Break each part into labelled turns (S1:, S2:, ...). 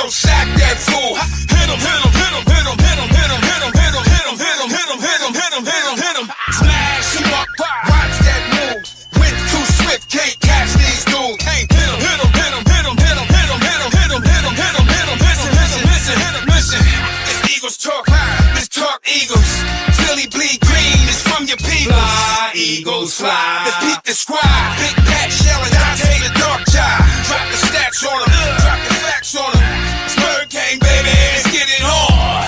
S1: Yo, sack that fool. Hit him, hit him, hit him, hit him, hit him, hit him, hit him, hit him, hit him, hit him, hit him, hit him, hit him, hit him, hit him. Smash him up. Watch that move. Went too swift, can't catch these dudes. Hit him, hit him, hit him, hit him, hit him, hit him, hit him, hit him, hit him, hit him, hit him. Listen, listen, listen, hit him, listen. This Eagles talk. This talk Eagles. Philly bleed green. It's from your people. Fly, Eagles, fly. Let's beat the squad. Big Pat Shell and Dante the dark child. Drop the stats on him. Drop the facts on him. Spur King, baby. Let's get it on.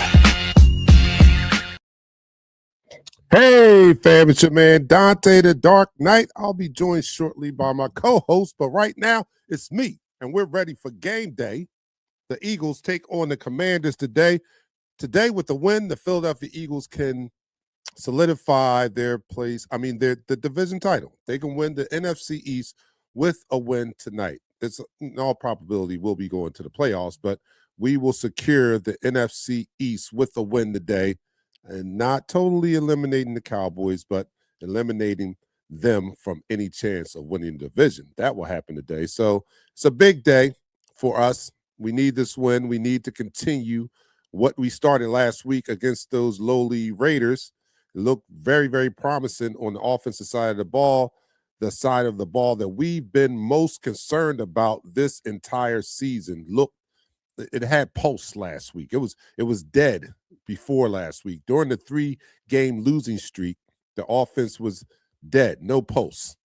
S2: Hey, fam, it's your man Dante the DarkKnight. I'll be joined shortly by my co-host, but right now it's me, and we're ready for game day. The Eagles take on the Commanders today. Today, with the win, the Philadelphia Eagles can solidify their place. The division title. They can win the NFC East with a win tonight. It's in all probability we'll be going to the playoffs, but we will secure the NFC East with a win today, and not totally eliminating the Cowboys, but eliminating them from any chance of winning the division. That will happen today. So it's a big day for us. We need this win. We need to continue what we started last week against those lowly Raiders. It looked very, very promising on the offensive side of the ball, the side of the ball that we've been most concerned about this entire season. Look, it had pulse last week. It was dead before last week. During the 3-game losing streak, the offense was dead, no pulse.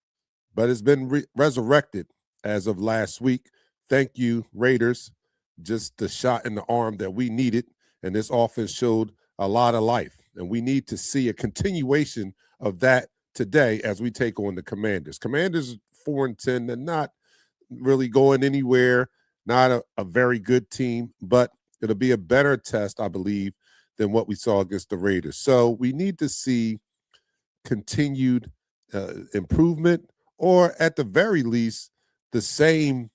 S2: But it's been resurrected as of last week. Thank you, Raiders. Just the shot in the arm that we needed, and this offense showed a lot of life. And we need to see a continuation of that today as we take on the Commanders. Commanders 4-10. They're not really going anywhere. Not a very good team, but it'll be a better test, I believe, than what we saw against the Raiders. So we need to see continued improvement, or at the very least, the same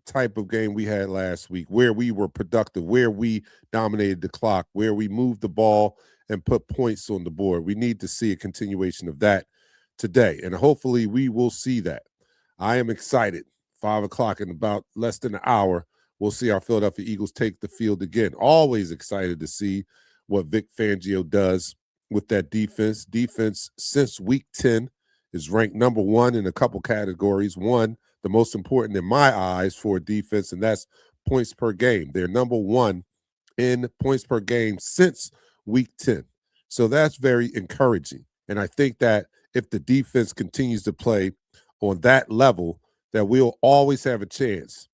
S2: type of game we had last week, where we were productive, where we dominated the clock, where we moved the ball and put points on the board. We need to see a continuation of that today, and hopefully we will see that. I am excited. 5 o'clock in about less than an hour, we'll see our Philadelphia Eagles take the field again. Always excited to see what Vic Fangio does with that defense. Defense since week 10 is ranked number 1 in a couple categories. One, the most important in my eyes for defense, and that's points per game. They're number 1 in points per game since week 10. So that's very encouraging. And I think that if the defense continues to play on that level, that we'll always have a chance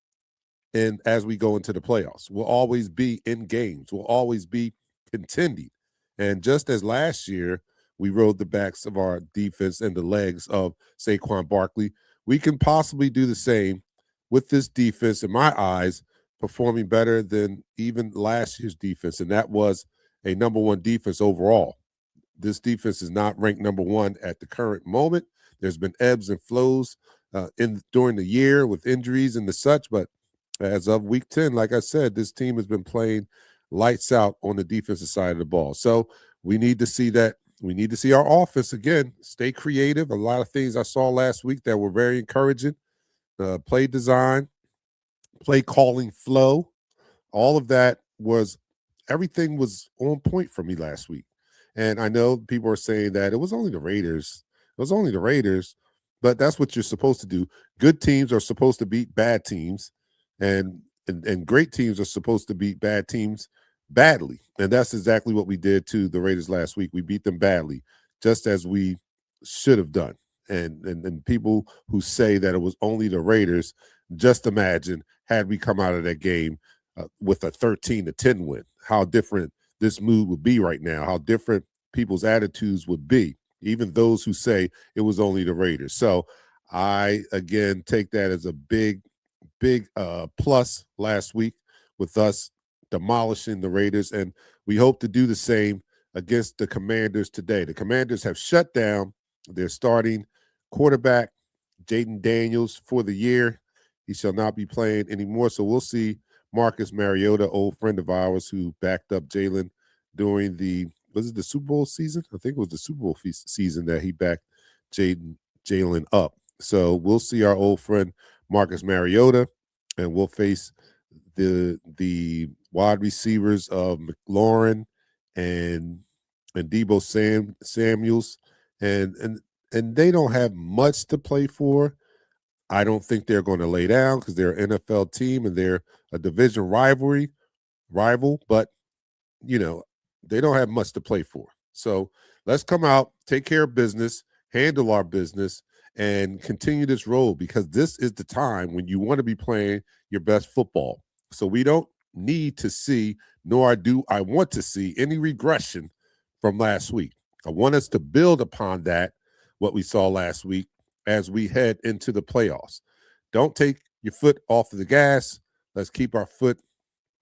S2: and as we go into the playoffs. We'll always be in games. We'll always be contending. And just as last year, we rode the backs of our defense and the legs of Saquon Barkley, we can possibly do the same with this defense, in my eyes, performing better than even last year's defense. And that was a number 1 defense overall. This defense is not ranked number 1 at the current moment. There's been ebbs and flows during the year with injuries and the such, but as of week 10, like I said, this team has been playing lights out on the defensive side of the ball. So we need to see that. We need to see our offense again stay creative. A lot of things I saw last week that were very encouraging. Play design, play calling flow, all of that everything was on point for me last week. And I know people are saying that it was only the Raiders. It was only the Raiders. But that's what you're supposed to do. Good teams are supposed to beat bad teams, and great teams are supposed to beat bad teams badly. And that's exactly what we did to the Raiders last week. We beat them badly, just as we should have done. And people who say that it was only the Raiders, just imagine had we come out of that game with a 13-10 win, how different this mood would be right now, how different people's attitudes would be. Even those who say it was only the Raiders. So I, again, take that as a big plus last week with us demolishing the Raiders. And we hope to do the same against the Commanders today. The Commanders have shut down their starting quarterback, Jaden Daniels, for the year. He shall not be playing anymore. So we'll see Marcus Mariota, old friend of ours who backed up Jalen during the Super Bowl season? I think it was the Super Bowl season that he backed Jalen up. So we'll see our old friend Marcus Mariota, and we'll face the wide receivers of McLaurin and Debo Samuels, and they don't have much to play for. I don't think they're going to lay down because they're an NFL team and they're a division rival, but they don't have much to play for. So let's come out, take care of business, handle our business, and continue this road, because this is the time when you want to be playing your best football. So we don't need to see, nor do I want to see, any regression from last week. I want us to build upon that, what we saw last week, as we head into the playoffs. Don't take your foot off of the gas. Let's keep our foot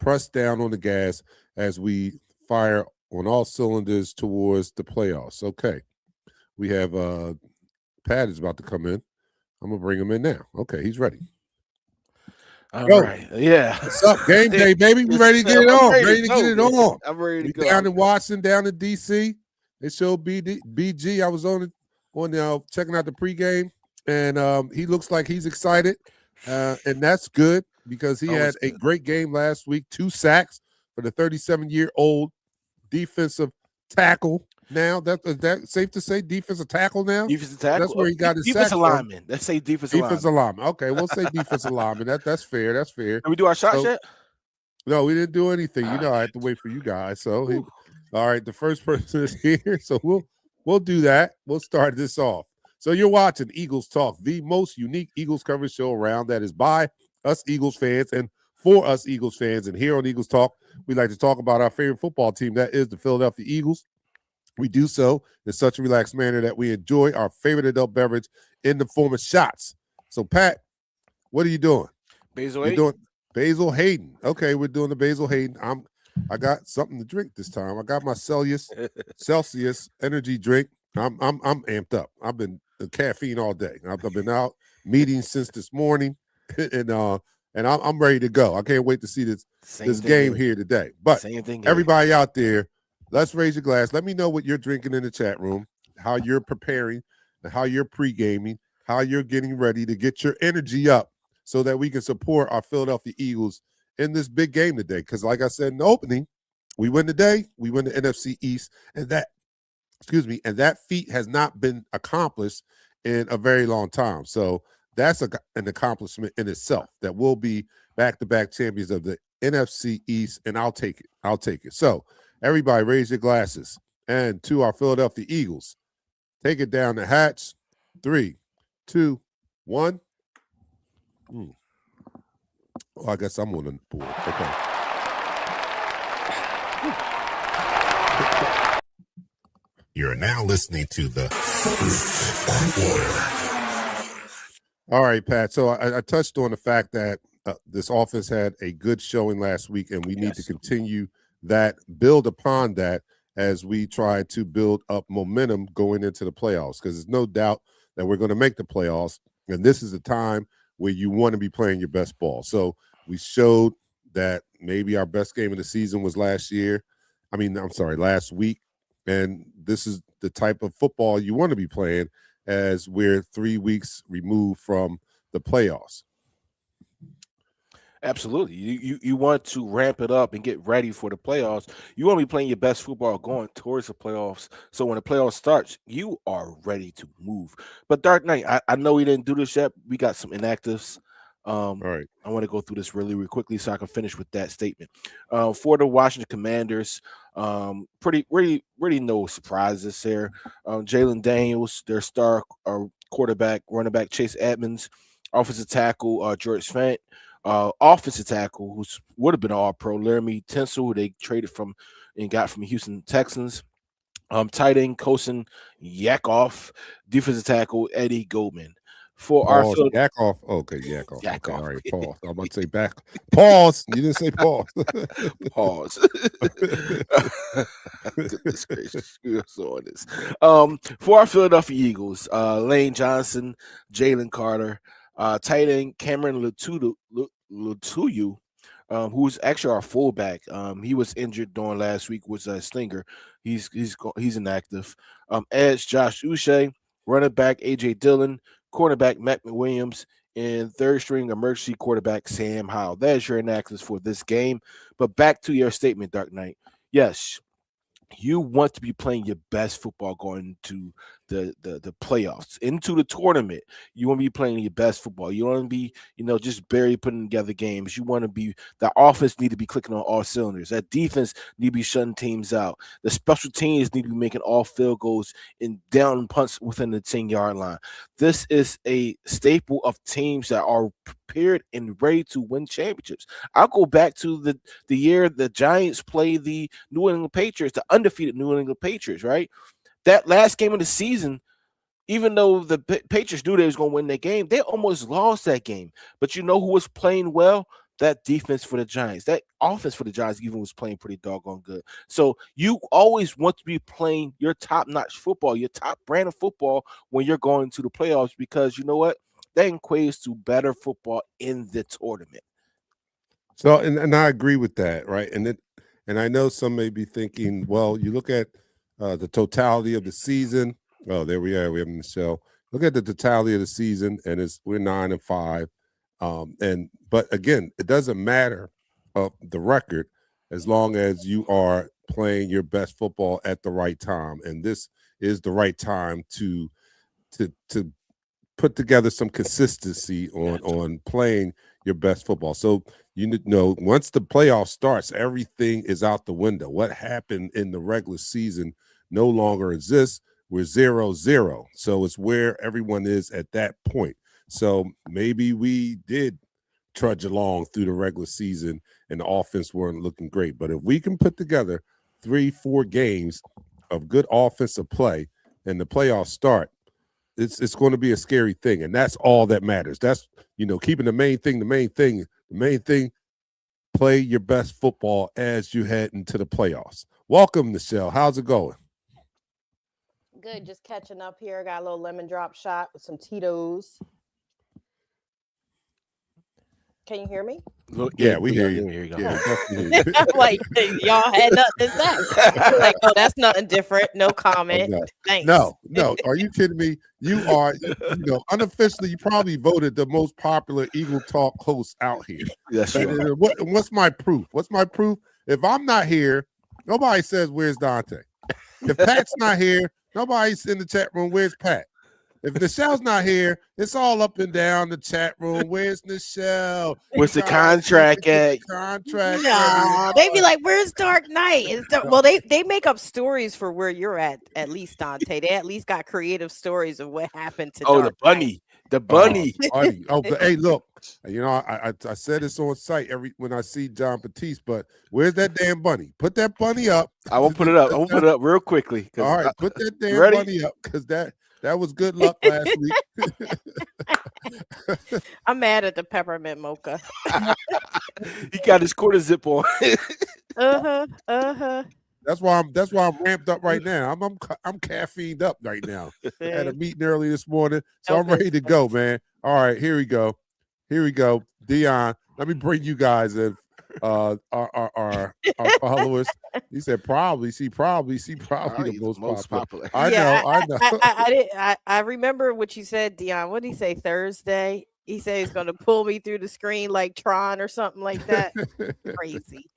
S2: pressed down on the gas as we fire on all cylinders towards the playoffs. Okay. We have Pat is about to come in. I'm going to bring him in now. Okay, he's ready.
S3: All right. Yeah.
S2: What's up? Game day, baby. We ready to get it on. Ready to get it on.
S3: I'm ready to go.
S2: Down in Washington, down in D.C. They showed BG. I was on checking out the pregame, and he looks like he's excited, and that's good because he had a great game last week. 2 sacks for the 37-year-old defensive tackle. Now, is that safe to say defensive tackle now?
S3: Defensive tackle.
S2: That's where he got his
S3: defensive
S2: sack
S3: lineman. Let's say defensive
S2: lineman. Okay, we'll say defensive lineman. That's fair. That's fair.
S3: Did we do our shots yet?
S2: No, we didn't do anything. I had to wait for you guys. So, all right, the first person is here. So we'll do that. We'll start this off. So you're watching Eagles Talk, the most unique Eagles coverage show around, that is by us Eagles fans and for us Eagles fans. And here on Eagles Talk, we like to talk about our favorite football team, that is the Philadelphia Eagles. We do so in such a relaxed manner that we enjoy our favorite adult beverage in the form of shots. So, Pat, what are you doing?
S3: Basil
S2: Hayden. Doing Basil Hayden. Okay, we're doing the Basil Hayden. I got something to drink this time. I got my Celsius energy drink. I'm amped up. I've been caffeine all day. I've been out meetings since this morning, and I'm ready to go. I can't wait to see this game here today. But everybody out there, let's raise your glass. Let me know what you're drinking in the chat room, how you're preparing, and how you're pre-gaming, how you're getting ready to get your energy up so that we can support our Philadelphia Eagles in this big game today. Because like I said in the opening, we win today, we win the NFC East, and that feat has not been accomplished in a very long time. So that's an accomplishment in itself, that we'll be back-to-back champions of the NFC East, and I'll take it. I'll take it. So everybody raise your glasses. And to our Philadelphia Eagles, take it down the hatch. 3, 2, 1. Oh, I guess I'm on the board. Okay.
S4: You're now listening to the
S2: All right, Pat. So I touched on the fact that this offense had a good showing last week, and we need to continue that, build upon that as we try to build up momentum going into the playoffs, because there's no doubt that we're going to make the playoffs, and this is the time where you want to be playing your best ball. So we showed that maybe our best game of the season was last week, and this is the type of football you want to be playing as we're 3 weeks removed from the playoffs.
S3: Absolutely. You want to ramp it up and get ready for the playoffs. You want to be playing your best football going towards the playoffs. So when the playoffs starts, you are ready to move. But Dark Knight, I know we didn't do this yet. We got some inactives.
S2: All right.
S3: I want to go through this really quickly so I can finish with that statement. For the Washington Commanders, really no surprises there. Jalen Daniels, their star quarterback, running back Chase Edmonds, offensive tackle George Fant, offensive tackle who would have been an All-Pro, Laramie Tinsel, who they traded from and got from Houston Texans. Tight end Kosin Yakoff, defensive tackle Eddie Goldman. For our
S2: Yakoff. Okay, Yakoff. Okay, all right, pause. I'm about to say back. Pause. You didn't say pause.
S3: Pause. Goodness gracious. On this. For our Philadelphia Eagles, Lane Johnson, Jalen Carter, tight end Cameron Latuyu, who's actually our fullback. He was injured during last week, was a stinger. He's inactive. Edge Josh Uche, running back AJ Dillon, cornerback Matt McWilliams, and third-string emergency quarterback Sam Howell. That is your analysis for this game. But back to your statement, Dark Knight. Yes, you want to be playing your best football going into the playoffs, into the tournament. You want to be playing your best football. You want to be, just barely putting together games. You want to be, the offense need to be clicking on all cylinders. That defense need to be shutting teams out. The special teams need to be making all field goals and down punts within the 10-yard line. This is a staple of teams that are prepared and ready to win championships. I'll go back to the year the Giants played the New England Patriots, the undefeated New England Patriots, right? That last game of the season, even though the Patriots knew they was going to win that game, they almost lost that game. But you know who was playing well? That defense for the Giants. That offense for the Giants even was playing pretty doggone good. So you always want to be playing your top-notch football, your top brand of football when you're going to the playoffs, because you know what? That equates to better football in the tournament.
S2: So, and I agree with that, right? And I know some may be thinking, well, you look at the totality of the season. Oh, there we are. We have Nichelle. Look at the totality of the season, and we're 9-5. But again, it doesn't matter the record as long as you are playing your best football at the right time, and this is the right time to put together some consistency on playing your best football. So once the playoff starts, everything is out the window. What happened in the regular season no longer exists. We're 0-0. So it's where everyone is at that point. So maybe we did trudge along through the regular season and the offense weren't looking great. But if we can put together 3-4 games of good offensive play and the playoffs start, it's going to be a scary thing. And that's all that matters. That's, keeping the main thing, play your best football as you head into the playoffs. Welcome, Nichelle. How's it going?
S5: Good. Just catching up here. Got a little lemon drop shot with some Tito's. Can you hear me?
S2: Yeah, we hear you.
S3: Here you go.
S2: Yeah, definitely hear you.
S5: I'm like, y'all had nothing to say. Like, oh, that's nothing different. No comment.
S2: No.
S5: Thanks.
S2: No. Are you kidding me? You are, unofficially, you probably voted the most popular Eagle Talk host out here.
S3: That's right.
S2: What's my proof? If I'm not here, nobody says, where's Dante? If Pat's not here, nobody's in the chat room, where's Pat? If Nichelle's not here, it's all up and down the chat room. Where's Nichelle?
S3: Where's the contract at?
S5: No, they be like, "Where's DarkKnight?" Well, they make up stories for where you're at least, Dante. They at least got creative stories of what happened to.
S3: Oh, the bunny. The bunny.
S2: But hey, look, I said this on site when I see John Batiste, but where's that damn bunny? Put that bunny up.
S3: I will put it up. I will put it up real quickly.
S2: All right, put that damn bunny up because that was good luck last week.
S5: I'm mad at the peppermint mocha.
S3: He got his quarter zip on.
S2: That's why I'm ramped up right now. I'm caffeined up right now. I had a meeting early this morning, so I'm ready to go, man. All right, here we go. Dion, let me bring you guys in. Our followers. He said probably the most popular. I know.
S5: I remember what you said, Dion. What did he say Thursday? He said he's going to pull me through the screen like Tron or something like that. Crazy.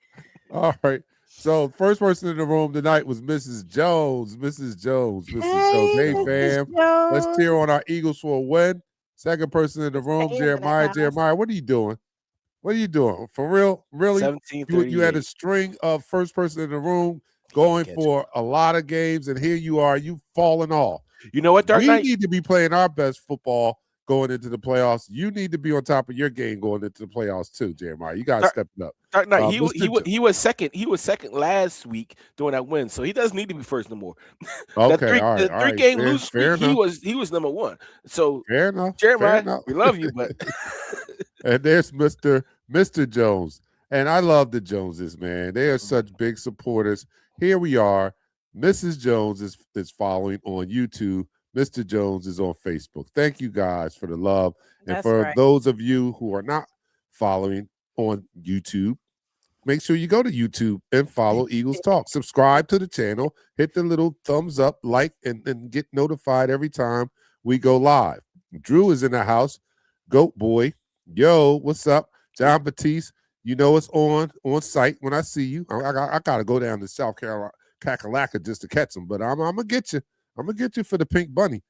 S2: All right. So first person in the room tonight was Mrs. Jones. Hey, fam. Let's cheer on our Eagles for a win. Second person in the room, Jeremiah, what are you doing? For real? Really? You had a string of first person in the room going for a lot of games, and here you are, you falling off.
S3: You know what, DarkKnight?
S2: We need to be playing our best football going into the playoffs. You need to be on top of your game going into the playoffs too, Jeremiah. You got to step it up.
S3: DarkKnight, he was second. He was second last week doing that win, so he doesn't need to be first no more.
S2: Okay, all right.
S3: Three-game lose streak, he was number one. So
S2: fair enough.
S3: Jeremiah, we love you, but
S2: and there's Mr. Jones. And I love the Joneses, man. They are such big supporters. Here we are. Mrs. Jones is following on YouTube. Mr. Jones is on Facebook. Thank you guys for the love. And those of you who are not following on YouTube, make sure you go to YouTube and follow Eagles Talk. Subscribe to the channel. Hit the little thumbs up, like, and get notified every time we go live. Drew is in the house. Goat Boy. Yo, what's up? John Batiste. You know it's on site when I see you. I gotta go down to South Carolina, Kakalaka just to catch him, but I'm gonna get you. I'm gonna get you for the pink bunny.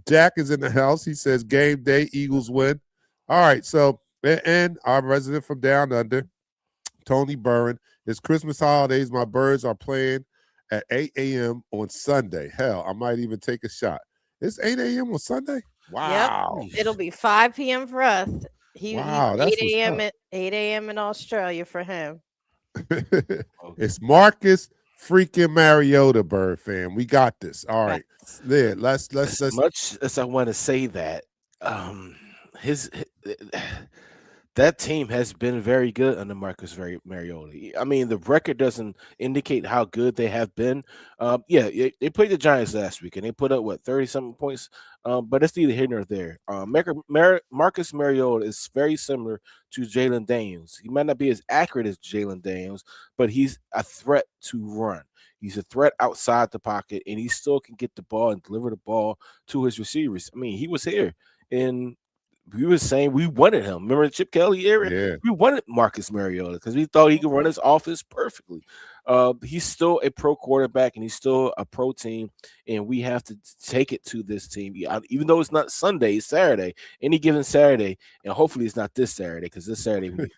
S2: Jack is in the house. He says game day, Eagles win. All right, so and our resident from down under, Tony Burren. It's Christmas holidays. My birds are playing at 8 a.m. on Sunday. Hell, I might even take a shot. It's 8 a.m. on Sunday? Wow.
S5: Yep. It'll be 5 p.m. for us.
S2: Wow,
S5: He's
S2: that's
S5: 8 a.m.
S2: what's
S5: at 8 a.m. in Australia for him.
S2: It's Marcus freaking Mariota, Bird fam. We got this. All right. Yeah, let's
S3: As much as I want to say that, his that team has been very good under Marcus Mariota. I mean, the record doesn't indicate how good they have been. They played the Giants last week and they put up 30-something points. But it's neither here nor there. Marcus Mariota is very similar to Jalen Daniels. He might not be as accurate as Jalen Daniels, but he's a threat to run. He's a threat outside the pocket, and he still can get the ball and deliver the ball to his receivers. I mean, he was here in. We were saying we wanted him. Remember the Chip Kelly era?
S2: Yeah.
S3: We wanted Marcus Mariota because we thought he could run his offense perfectly. He's still a pro quarterback and he's still a pro team, and we have to take it to this team. Even though it's not Sunday, it's Saturday. Any given Saturday, and hopefully it's not this Saturday because this Saturday we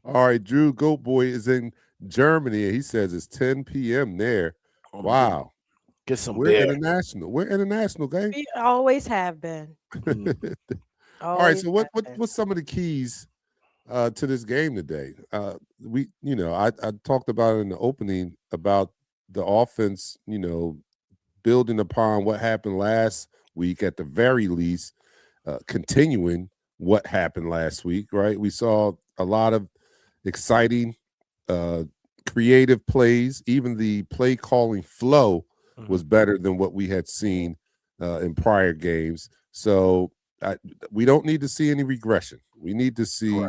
S2: All right, Drew Goat Boy is in Germany. He says it's 10 p.m. there. Wow.
S3: Get some
S2: We're
S3: beer.
S2: international. We're international, gang.
S5: We always have been.
S2: All right, so what's some of the keys to this game today? I talked about it in the opening about the offense, building upon what happened last week at the very least, continuing what happened last week, right? We saw a lot of exciting creative plays. Even the play calling flow was better than what we had seen in prior games. So we don't need to see any regression. We need to see,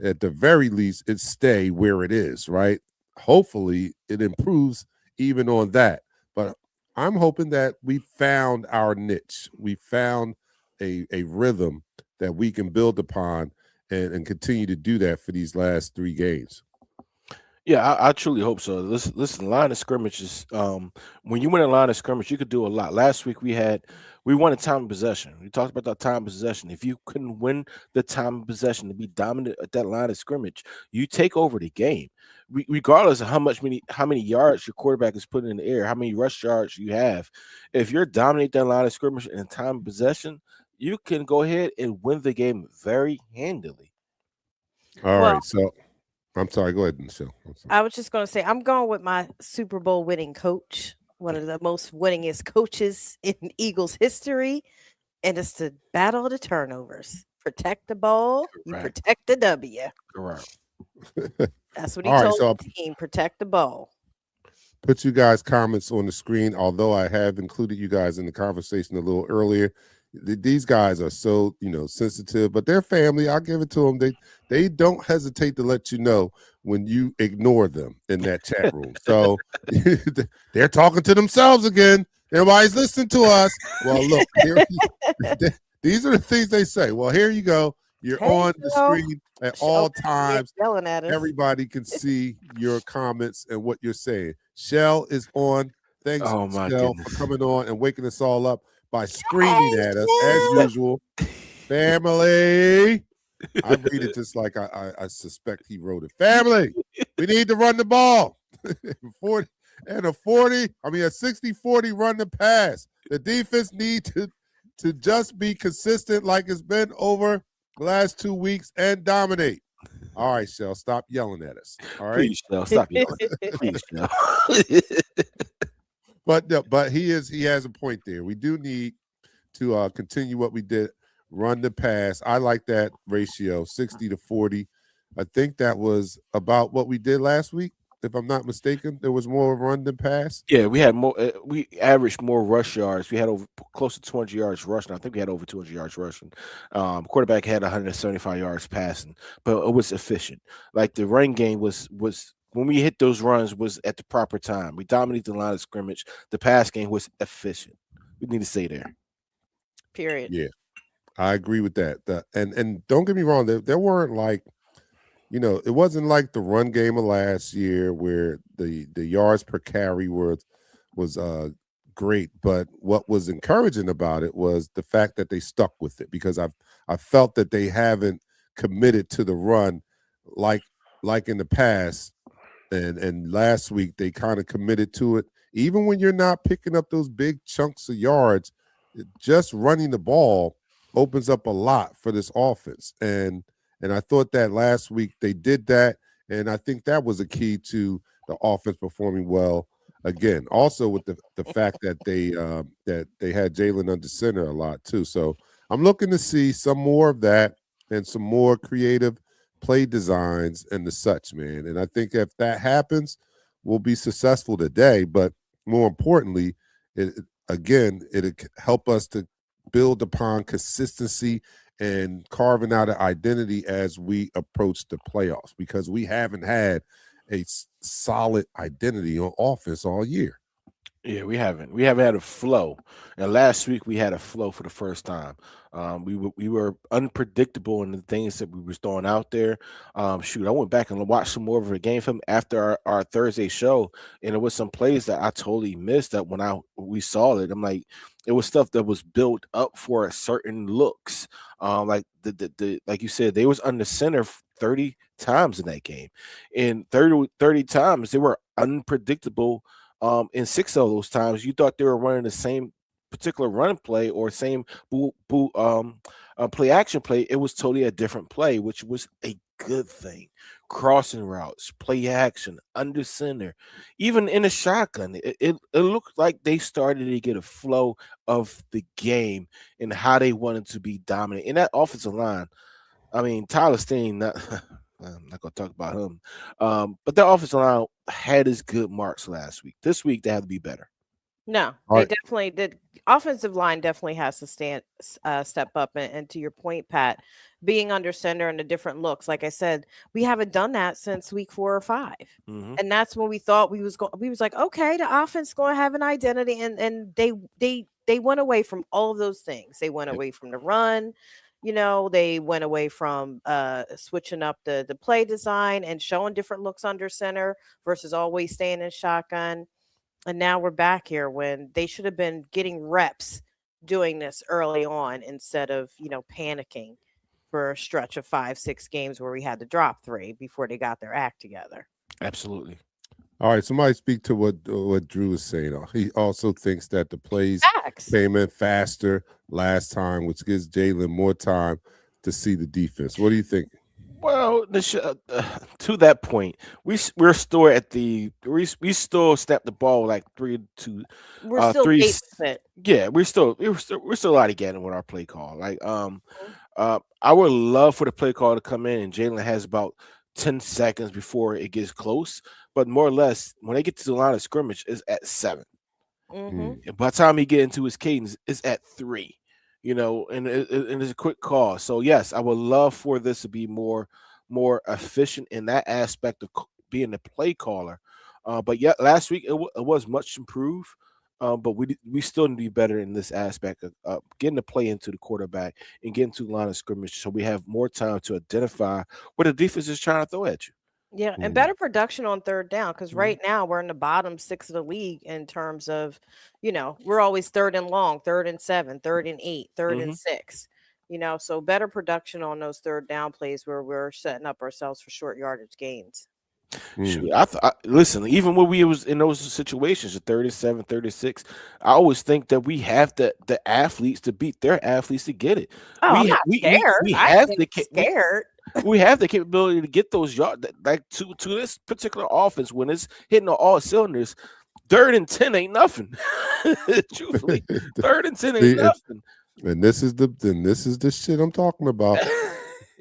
S2: at the very least, it stay where it is, right? Hopefully, it improves even on that. But I'm hoping that we found our niche. We found a rhythm that we can build upon and continue to do that for these last 3 games.
S3: Yeah, I truly hope so. Listen, line of scrimmages. When you win a line of scrimmage, you could do a lot. Last week we won a time of possession. We talked about that time of possession. If you couldn't win the time of possession to be dominant at that line of scrimmage, you take over the game. Regardless of how many yards your quarterback is putting in the air, how many rush yards you have, if you're dominate that line of scrimmage in time of possession, you can go ahead and win the game very handily.
S2: All right, so I'm sorry. Go ahead, Nichelle.
S5: I was just going to say, I'm going with my Super Bowl winning coach, one of the most winningest coaches in Eagles history, and it's to battle the turnovers. Protect the ball, you protect the W.
S3: Correct.
S5: That's what he told the team, protect the ball.
S2: Put you guys' comments on the screen, although I have included you guys in the conversation a little earlier. These guys are so, sensitive, but they're family. I'll give it to them. They don't hesitate to let you know when you ignore them in that chat room. So they're talking to themselves again. Everybody's listening to us. Well, look, these are the things they say. Well, here you go. You're on the screen at all times.
S5: Yelling at us.
S2: Everybody can see your comments and what you're saying. Shell is on. Thanks, Shell, for coming on and waking us all up by screaming at us as usual. Family. I read it just like I suspect he wrote it. Family, we need to run the ball. 40 and a 60-40 run the pass. The defense need to just be consistent like it's been over the last 2 weeks and dominate. All right, Shell, stop yelling at us. All right.
S3: Please, Shell, stop yelling. Please, Shell.
S2: But he has a point there. We do need to continue what we did, run the pass. I like that ratio, 60-40. I think that was about what we did last week, if I'm not mistaken. There was more run than pass.
S3: Yeah, we had more. We averaged more rush yards. We had close to 200 yards rushing. I think we had over 200 yards rushing. Quarterback had 175 yards passing, but it was efficient. Like the run game was when we hit those runs was at the proper time. We dominated the line of scrimmage. The pass game was efficient. We need to stay there.
S5: Period.
S2: Yeah. I agree with that. And don't get me wrong, there weren't like, it wasn't like the run game of last year where the yards per carry was great. But what was encouraging about it was the fact that they stuck with it, because I felt that they haven't committed to the run like in the past. And last week they kind of committed to it. Even when you're not picking up those big chunks of yards, just running the ball opens up a lot for this offense. And I thought that last week they did that, and I think that was a key to the offense performing well again. Also with the fact that they had Jalen under center a lot too. So I'm looking to see some more of that and some more creative play designs and the such, man. And I think if that happens, we'll be successful today. But more importantly, it'll help us to build upon consistency and carving out an identity as we approach the playoffs, because we haven't had a solid identity on offense all year.
S3: Yeah, we haven't. We haven't had a flow. And last week we had a flow for the first time. We were unpredictable in the things that we was throwing out there. Shoot, I went back and watched some more of the game film after our Thursday show, and there was some plays that I totally missed. That when we saw it, I'm like, it was stuff that was built up for certain looks. Like the like you said, they was under center 30 times in that game, and 30 times they were unpredictable. In 6 of those times, you thought they were running the same particular run play or same play action play. It was totally a different play, which was a good thing. Crossing routes, play action, under center, even in a shotgun. It looked like they started to get a flow of the game and how they wanted to be dominant. In that offensive line, I mean, Tyler Steen, I'm not going to talk about him. But their offensive line had his good marks last week. This week, they have to be better.
S5: No,
S2: All
S5: they
S2: right.
S5: definitely did. Offensive line definitely has to step up. And to your point, Pat, being under center and the different looks, like I said, we haven't done that since week 4 or 5.
S3: Mm-hmm.
S5: And that's when we thought we was like, okay, the offense is going to have an identity. And they went away from all of those things. They went away from the run. They went away from switching up the play design and showing different looks under center versus always staying in shotgun. And now we're back here when they should have been getting reps doing this early on instead of, panicking for a stretch of 5-6 games where we had to drop 3 before they got their act together.
S3: Absolutely.
S2: All right, somebody speak to what Drew is saying. He also thinks that the plays
S5: Facts.
S2: came in faster last time, which gives Jalen more time to see the defense. What do you think?
S3: Well, to that point, we're still at we still snap the ball like 3 to
S5: We're still
S3: 3.
S5: 8%.
S3: Yeah, we're still out of getting with our play call. Like I would love for the play call to come in and Jalen has about 10 seconds before it gets close, but more or less when they get to the line of scrimmage, it's at 7.
S5: Mm-hmm.
S3: And by the time he get into his cadence, it's at 3. And it's a quick call. So yes, I would love for this to be more efficient in that aspect of being the play caller. But yeah, last week it was much improved. But we still need to be better in this aspect of getting the play into the quarterback and getting to the line of scrimmage, so we have more time to identify what the defense is trying to throw at you.
S5: Yeah, and better production on third down, because right now we're in the bottom 6 of the league in terms of, we're always 3rd and long, 3rd and 7, 3rd and 8, 3rd and 6. So better production on those third down plays where we're setting up ourselves for short yardage gains.
S3: Shoot, listen, even when we was in those situations, 37, 36, I always think that we have the athletes to beat their athletes to get it.
S5: Oh, I'm not scared.
S3: We have
S5: scared.
S3: We have the capability to get those yards, like to this particular offense when it's hitting on all cylinders. 3rd and 10 ain't nothing. Truthfully, 3rd and 10 ain't nothing.
S2: And this is the shit I'm talking about.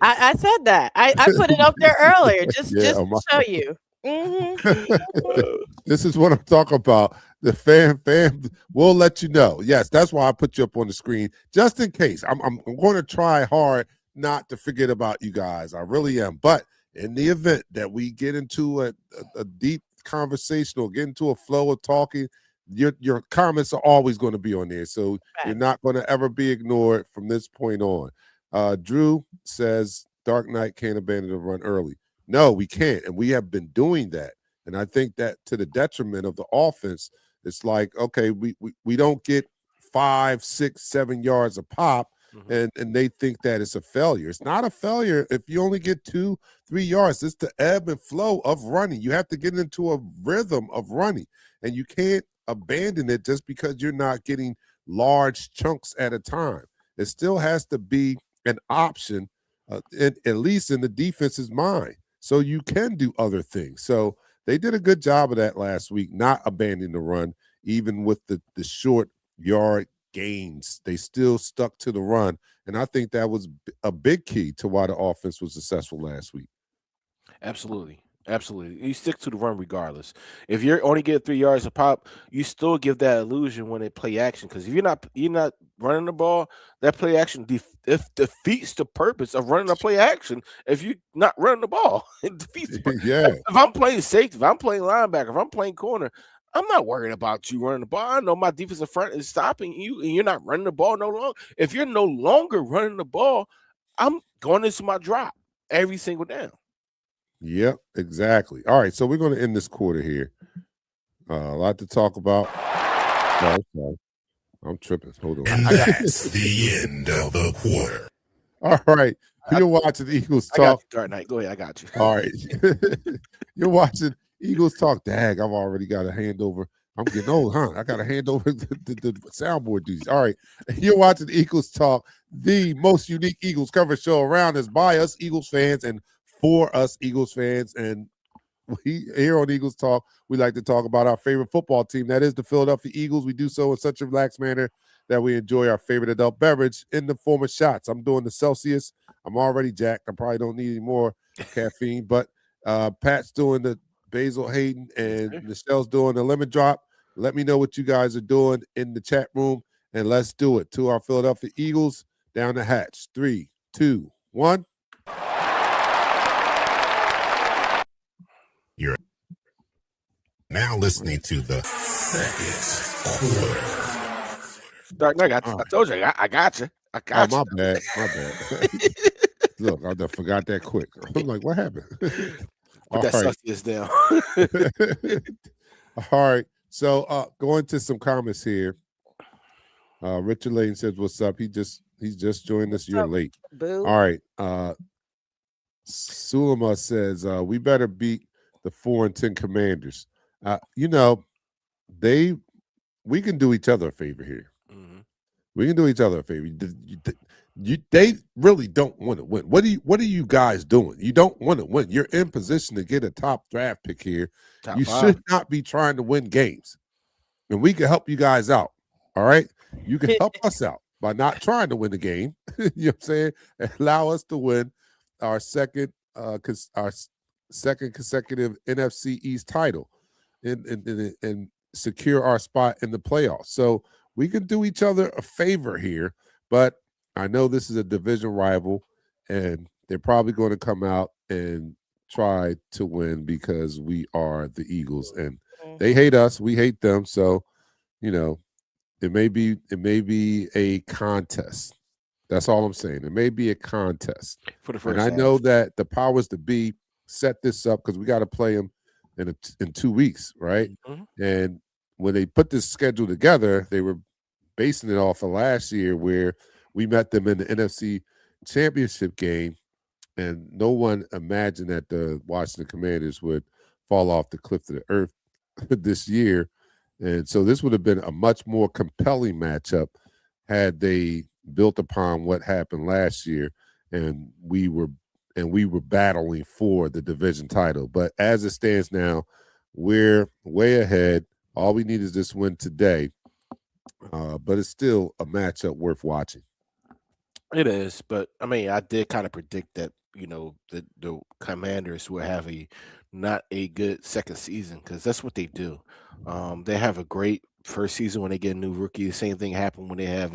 S5: I said that. I put it up there earlier just to show you.
S2: This is what I'm talking about. The fan will let you know. Yes, that's why I put you up on the screen just in case. I'm going to try hard not to forget about you guys. I really am. But in the event that we get into a deep conversation or get into a flow of talking, your comments are always going to be on there. So you're
S5: Facts.
S2: not going to ever be ignored from this point on. Drew says Dark Knight can't abandon the run early. No, we can't. And we have been doing that. And I think that to the detriment of the offense, it's like, okay, we don't get 5, 6, 7 yards a pop, and they think that it's a failure. It's not a failure if you only get 2, 3 yards. It's the ebb and flow of running. You have to get into a rhythm of running, and you can't abandon it just because you're not getting large chunks at a time. It still has to be an option, at least in the defense's mind, so you can do other things. So they did a good job of that last week, not abandoning the run, even with the short yard gains. They still stuck to the run, and I think that was a big key to why the offense was successful last week.
S3: Absolutely. You stick to the run regardless. If you're only getting 3 yards a pop, you still give that illusion when they play action. Because if you're not running the ball, that play action defeats the purpose of running a play action. If you're not running the ball, it defeats the purpose.
S2: Yeah.
S3: If I'm playing safety, if I'm playing linebacker, if I'm playing corner, I'm not worried about you running the ball. I know my defensive front is stopping you, and you're not running the ball no longer. If you're no longer running the ball, I'm going into my drop every single down.
S2: Yep, exactly. All right, so we're going to end this quarter here. A lot to talk about. Oh, sorry. I'm tripping. Hold on.
S4: And that's the end of the quarter.
S2: All right, you're watching the Eagles
S3: I got
S2: talk.
S3: you, Dark Knight. Go ahead, I got you.
S2: All right, you're watching Eagles talk. Dag, I've already got a handover. I'm getting old, huh? I got to hand over the soundboard duties. All right, you're watching the Eagles talk, the most unique Eagles coverage show around us by us Eagles fans and for us Eagles fans. And we here on Eagles Talk, we like to talk about our favorite football team. That is the Philadelphia Eagles. We do so in such a relaxed manner that we enjoy our favorite adult beverage in the form of shots. I'm doing the Celsius. I'm already jacked. I probably don't need any more caffeine, but Pat's doing the Basil Hayden and Nichelle's doing the lemon drop. Let me know what you guys are doing in the chat room, and let's do it. To our Philadelphia Eagles, down the hatch. 3, 2, 1.
S4: You're now listening to the second quarter.
S3: Dark Knight, I told you, I got you. I got you.
S2: My bad. Look, I just forgot that quick. I'm like, what happened?
S3: Put that Celsius down.
S2: All right. So going to some comments here. Richard Lane says, "What's up?" He's just joined us. You're late.
S5: Boo.
S2: All right. Sulema says, "We better beat the 4-10 Commanders." We can do each other a favor here. We can do each other a favor. They really don't want to win. What are you guys doing? You don't want to win. You're in position to get a top draft pick here. You should not be trying to win games. And we can help you guys out. All right? You can help us out by not trying to win the game. You know what I'm saying? And allow us to win our second consecutive NFC East title and secure our spot in the playoffs. So we can do each other a favor here, but I know this is a division rival, and they're probably going to come out and try to win because we are the Eagles, and they hate us. We hate them. So, it may be a contest. That's all I'm saying. It may be a contest.
S3: For the first
S2: and I know that the powers to be set this up because we got to play them in 2 weeks, right? And when they put this schedule together, they were basing it off of last year where we met them in the NFC Championship game, and no one imagined that the Washington Commanders would fall off the cliff of the earth this year. And so this would have been a much more compelling matchup had they built upon what happened last year, and we were battling for the division title. But as it stands now, we're way ahead. All we need is this win today. But it's still a matchup worth watching.
S3: It is, but I mean, I did kind of predict that the Commanders will have not a good second season because that's what they do. They have a great first season when they get a new rookie. The same thing happened when they have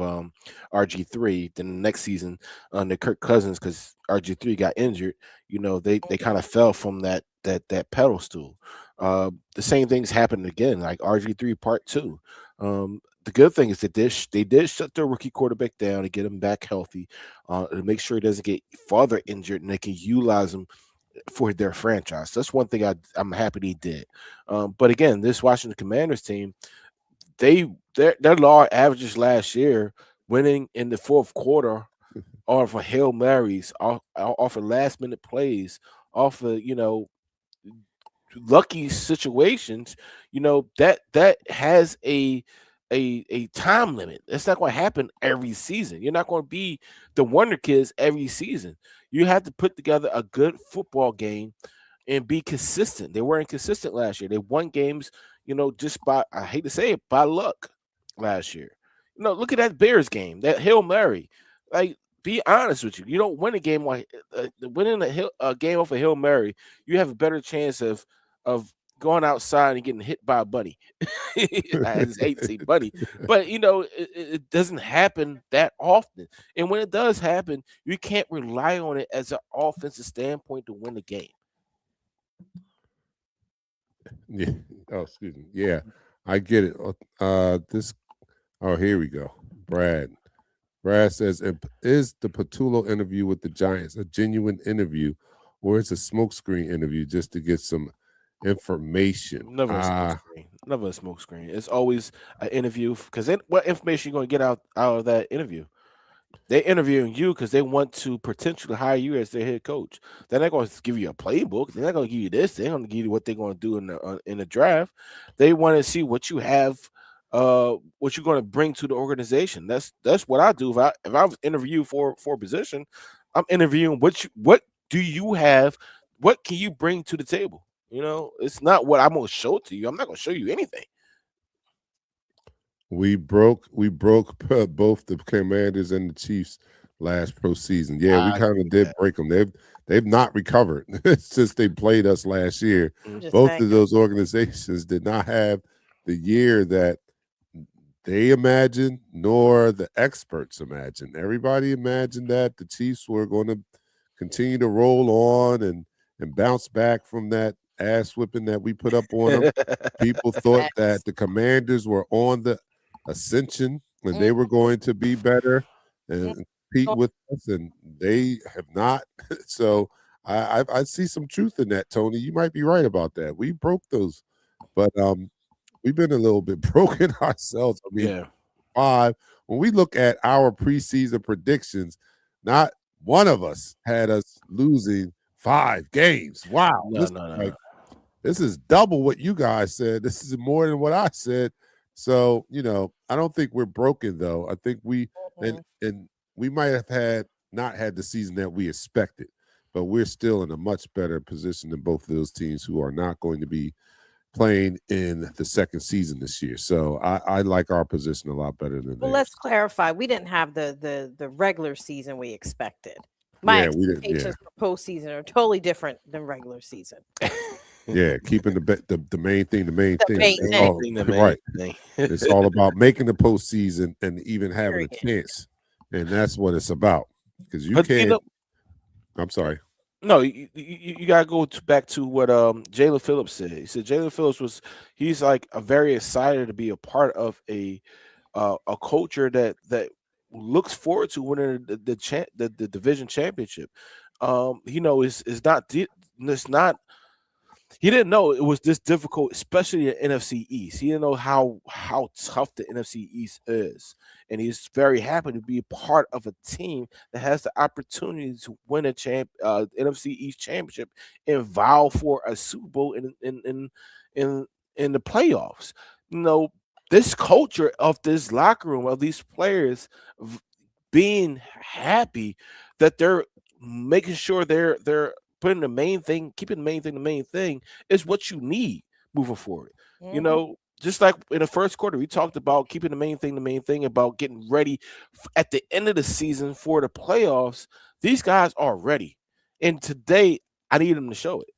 S3: RG3. Then the next season under Kirk Cousins, because RG3 got injured, they kind of fell from that pedestal. The same things happened again, like RG3 Part 2. The good thing is that they did shut their rookie quarterback down to get him back healthy, to make sure he doesn't get further injured, and they can utilize him for their franchise. That's one thing I'm happy they did. But again, this Washington Commanders team, their law averages last year, winning in the fourth quarter off of Hail Marys, off of last minute plays, off of lucky situations, that has a time limit. It's not going to happen every season. You're not going to be the Wonder Kids every season. You have to put together a good football game and be consistent. They weren't consistent last year. They won games, just by, I hate to say it, by luck last year. Look at that Bears game, that Hail Mary. Like, be honest with you. You don't win a game like winning a game off a Hail Mary. You have a better chance of going outside and getting hit by a bunny. I just hate to say bunny, but it doesn't happen that often. And when it does happen, you can't rely on it as an offensive standpoint to win the game.
S2: Yeah. Oh, excuse me. Yeah, I get it. Here we go. Brad says, is the Patullo interview with the Giants a genuine interview, or is it a smokescreen interview just to get some information?
S3: Never a smoke screen. It's always an interview, because what information you going to get out of that interview? They're interviewing you because they want to potentially hire you as their head coach. They're not going to give you a playbook. They're not going to give you this. They're going to give you what they're going to do in the draft. They want to see what you have, what you're going to bring to the organization. That's what I do. If I was interviewed for a position, I'm interviewing what do you have? What can you bring to the table? It's not what I'm going to show to you. I'm not going to show you anything.
S2: We broke both the Commanders and the Chiefs last postseason. Yeah, we kind of did break them. They've not recovered since they played us last year. Both of those organizations did not have the year that they imagined, nor the experts imagined. Everybody imagined that the Chiefs were going to continue to roll on and bounce back from that ass whipping that we put up on them. People thought that the Commanders were on the ascension and they were going to be better and compete with us, and they have not. So I see some truth in that, Tony. You might be right about that. We broke those, but we've been a little bit broken ourselves. I mean, when we look at our preseason predictions, not one of us had us losing 5 games. Wow. This is double what you guys said. This is more than what I said. So, I don't think we're broken, though. I think we and we might have not had the season that we expected, but we're still in a much better position than both of those teams who are not going to be playing in the second season this year. So I like our position a lot better than theirs.
S5: Well, let's clarify. We didn't have the regular season we expected. My expectations for postseason are totally different than regular season.
S2: Yeah, keeping the main thing, the main thing. It's all about making the postseason and even having a chance, and that's what it's about. Because you can't. I'm sorry.
S3: No, you gotta go back to what Jalen Phillips said. He said Jalen Phillips he's like very excited to be a part of a culture that looks forward to winning the division championship. It's not. He didn't know it was this difficult, especially the NFC East. He didn't know how tough the NFC East is, and he's very happy to be a part of a team that has the opportunity to win a NFC East championship and vow for a Super Bowl in the playoffs. This culture of this locker room, of these players being happy that they're making sure they're putting the main thing, keeping the main thing is what you need moving forward. Just like in the first quarter, we talked about keeping the main thing, about getting ready at the end of the season for the playoffs. These guys are ready. And today, I need them to show it.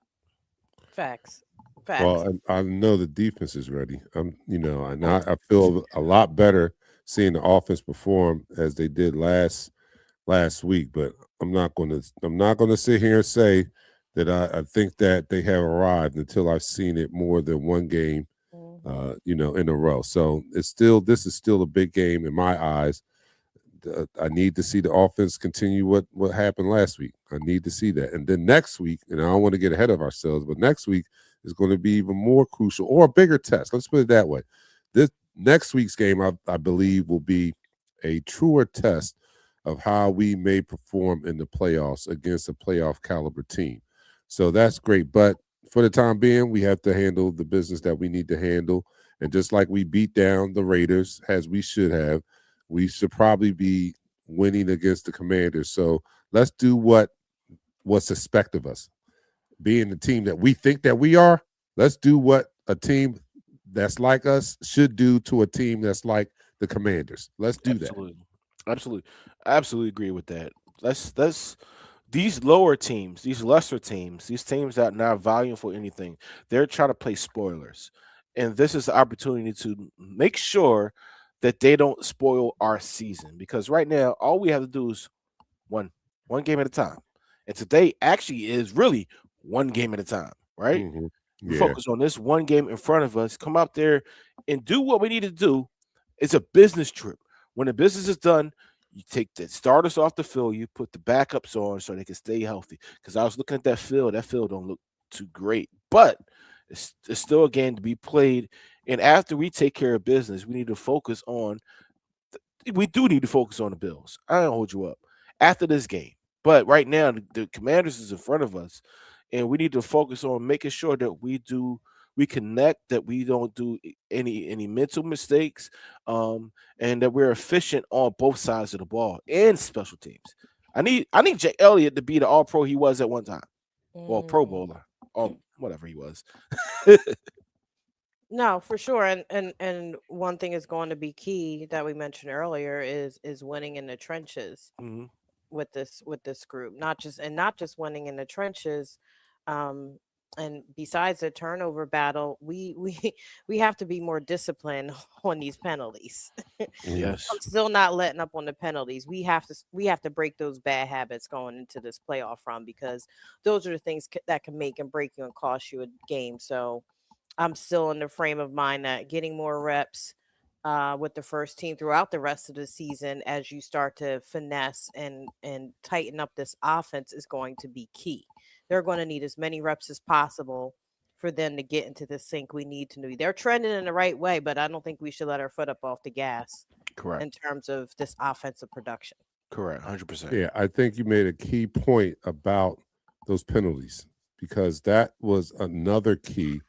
S5: Facts.
S2: Well, I know the defense is ready. I feel a lot better seeing the offense perform as they did last week, but I'm not going to sit here and say that I think that they have arrived until I've seen it more than one game, in a row. So this is still a big game in my eyes. I need to see the offense continue what happened last week. I need to see that. And then next week, and I don't want to get ahead of ourselves, but next week is going to be even more crucial or a bigger test. Let's put it that way. This next week's game, I believe, will be a truer test of how we may perform in the playoffs against a playoff caliber team. So that's great. But for the time being, we have to handle the business that we need to handle. And just like we beat down the Raiders, as we should have, we should probably be winning against the Commanders. So let's do what's expected of us. Being the team that we think that we are, let's do what a team that's like us should do to a team that's like the Commanders. Let's do
S3: Absolutely agree with that. Let's these lower teams, these lesser teams, these teams that are not valuing for anything, they're trying to play spoilers. And this is the opportunity to make sure that they don't spoil our season. Because right now, all we have to do is one game at a time. And today actually is really one game at a time,
S2: that.
S3: right? We focus on this one game in front of us, come out there and do what we need to do. It's a business trip. When the business is done, you take the starters off the field, you put the backups on so they can stay healthy. Because I was looking at that field don't look too great, but it's still a game to be played. And after we take care of business, we need to focus on. We do need to focus on the Bills. I don't hold you up after this game, but right now the Commanders is in front of us, and we need to focus on making sure that we connect, that we don't do any mental mistakes, and that we're efficient on both sides of the ball and special teams. I need Jake Elliott to be the All Pro he was at one time, or Pro Bowler, or whatever he was.
S5: No, for sure. And one thing is going to be key that we mentioned earlier is winning in the trenches
S3: hmm
S5: with this group. Not just winning in the trenches. Um and besides the turnover battle, we have to be more disciplined on these penalties.
S3: Yes,
S5: I'm still not letting up on the penalties. We have to break those bad habits going into this playoff run, because those are the things that can make and break you and cost you a game. So I'm still in the frame of mind that getting more reps with the first team throughout the rest of the season, as you start to finesse and tighten up this offense, is going to be key. They're going to need as many reps as possible for them to get into the sync we need to do. They're trending in the right way, but I don't think we should let our foot up off the gas
S3: correct,
S5: in terms of this offensive production.
S3: correct, 100%.
S2: Yeah, I think you made a key point about those penalties, because that was another key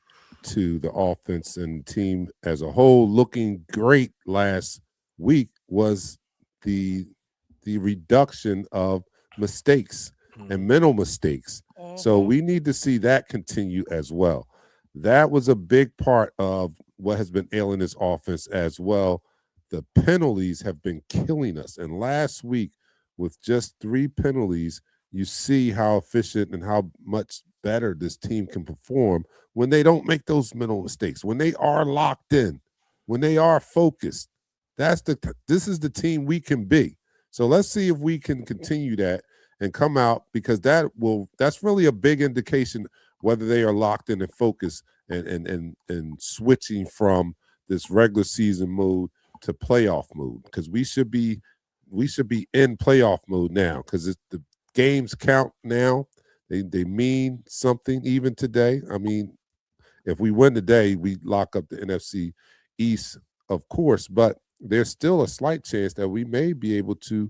S2: to the offense and team as a whole looking great last week was the reduction of mistakes and mental mistakes. So we need to see that continue as well. That was a big part of what has been ailing this offense as well. The penalties have been killing us. And last week, with just 3 penalties, you see how efficient and how much better this team can perform when they don't make those mental mistakes, when they are locked in, when they are focused. This is the team we can be. So let's see if we can continue that and come out, because that's really a big indication whether they are locked in and focused and switching from this regular season mode to playoff mode, because we should be in playoff mode now, because the games count now. They mean something even today. I mean, if we win today, we lock up the NFC East, of course, but there's still a slight chance that we may be able to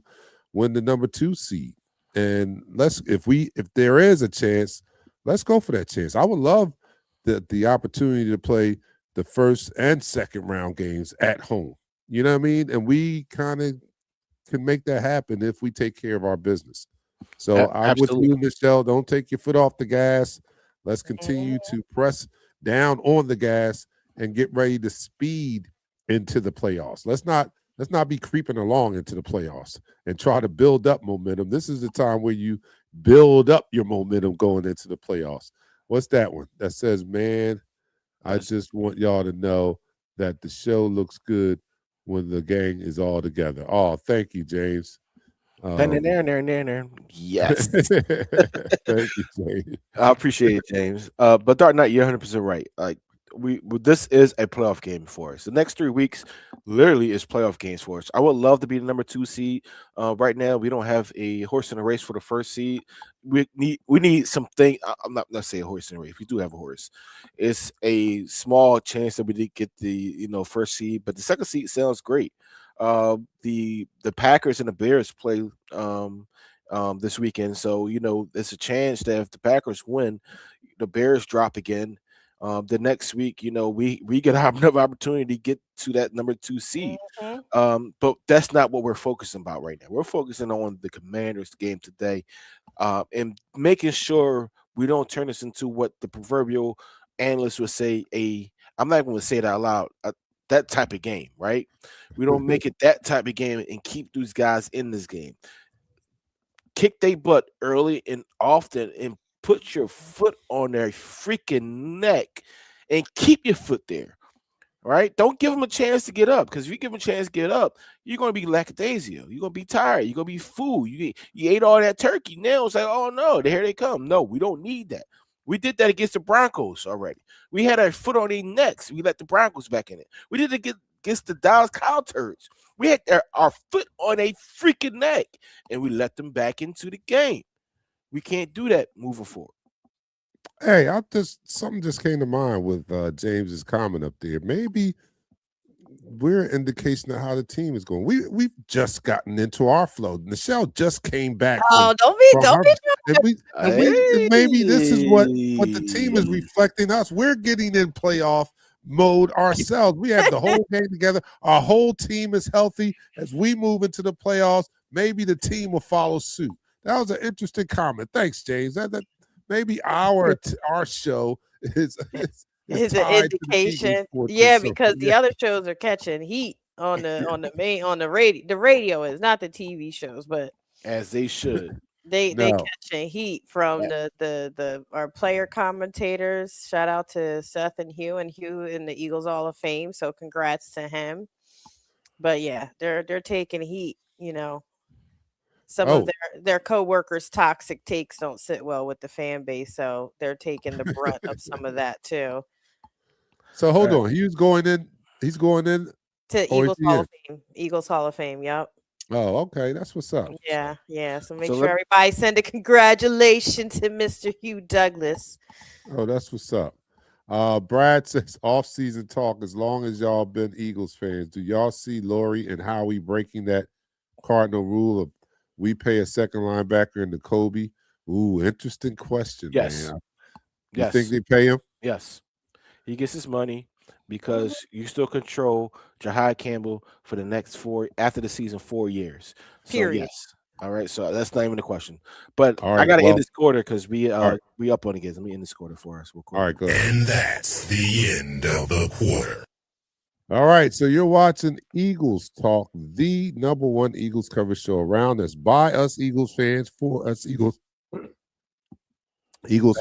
S2: win the number 2 seed. And if there is a chance, let's go for that chance. I would love the opportunity to play the first and second round games at home. You know what I mean? And we kind of can make that happen if we take care of our business. So I'm with you,
S3: Absolutely.
S2: Nichelle. Don't take your foot off the gas. Let's continue to press down on the gas and get ready to speed into the playoffs. Let's not be creeping along into the playoffs and try to build up momentum. This is the time where you build up your momentum going into the playoffs. What's that one that says, man, I just want y'all to know that the show looks good when the gang is all together. Oh, thank you, James.
S3: Yes.
S2: Thank you, James.
S3: I appreciate it, James. But Dark Knight, you're 100% right. Like this is a playoff game for us. The next 3 weeks literally is playoff games for us. I would love to be the number 2 seed. Right now, we don't have a horse in the race for the first seed. We need something. I'm not let's say a horse in the race. We do have a horse. It's a small chance that we did get the first seed, but the second seed sounds great. The Packers and the Bears play this weekend, so there's a chance that if the Packers win, the Bears drop again. The next week, we get another opportunity to get to that number 2 seed. But that's not what we're focusing about right now. We're focusing on the Commanders game today, and making sure we don't turn this into what the proverbial analysts would say I'm not going to say it out loud. That type of game, right? We don't make it that type of game and keep these guys in this game. Kick their butt early and often and put your foot on their freaking neck and keep your foot there, right? Don't give them a chance to get up, because if you give them a chance to get up, you're going to be lackadaisical. You're going to be tired. You're going to be full. You ate all that turkey. Now it's like, oh, no, here they come. No, we don't need that. We did that against the Broncos already. We had our foot on their necks. We let the Broncos back in it. We did it against the Dallas Cowturds. We had our foot on a freaking neck, and we let them back into the game. We can't do that moving forward.
S2: Hey, something just came to mind with James's comment up there. Maybe we're an indication of how the team is going. We've just gotten into our flow. Nichelle just came back.
S5: Don't be.
S2: Maybe this is what the team is reflecting us. We're getting in playoff mode ourselves. We have the whole game together. Our whole team is healthy. As we move into the playoffs, maybe the team will follow suit. That was an interesting comment. Thanks, James. That maybe our show is
S5: an indication. Yeah, because the other shows are catching heat on the radio. The radio is not the TV shows, but
S3: as they should.
S5: They catching heat from our player commentators. Shout out to Seth and Hugh in the Eagles Hall of Fame. So congrats to him. But yeah, they're taking heat. Some of their co-workers' toxic takes don't sit well with the fan base, so they're taking the brunt of some of that too. So
S2: hold on, he's going in
S5: to Eagles Hall of Fame. Eagles Hall of Fame, yep.
S2: Oh, okay, that's what's up.
S5: Yeah. So make sure everybody send a congratulations to Mr. Hugh Douglas.
S2: Oh, that's what's up. Brad says off-season talk. As long as y'all been Eagles fans, do y'all see Lori and Howie breaking that Cardinal rule of we pay a second linebacker into Kobe? Ooh, interesting question, man. You think they pay him?
S3: Yes. He gets his money because you still control Jahai Campbell for the next after the season 4 years.
S5: Period.
S3: So, yes. All right. So that's not even a question. But I got to end this quarter because we up on again. Let me end this quarter for us.
S2: All right, go ahead.
S4: And that's the end of the quarter.
S2: All right, so you're watching Eagles Talk, the #1 Eagles coverage show around. That's by us Eagles fans, for us Eagles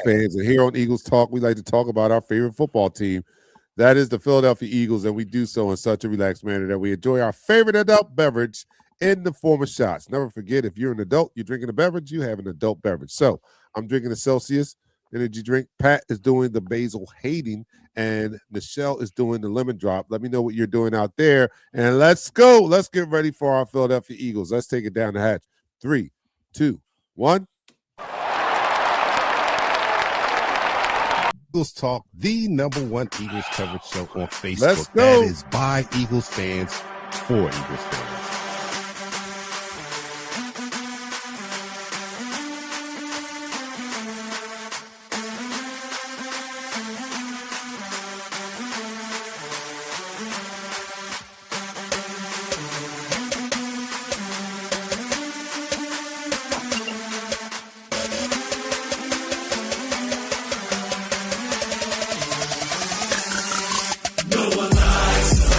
S2: fans. And here on Eagles Talk, we like to talk about our favorite football team. That is the Philadelphia Eagles, and we do so in such a relaxed manner that we enjoy our favorite adult beverage in the form of shots. Never forget, if you're an adult, you're drinking a beverage, you have an adult beverage. So I'm drinking a Celsius energy drink. Pat is doing the Basil Hayden, and Nichelle is doing the lemon drop. Let me know what you're doing out there, and let's go. Let's get ready for our Philadelphia Eagles. Let's take it down the hatch. 3, 2, 1.
S4: Eagles Talk, the #1 Eagles coverage show on Facebook.
S2: Let's go.
S4: That is by Eagles fans, for Eagles fans.
S1: No one likes us.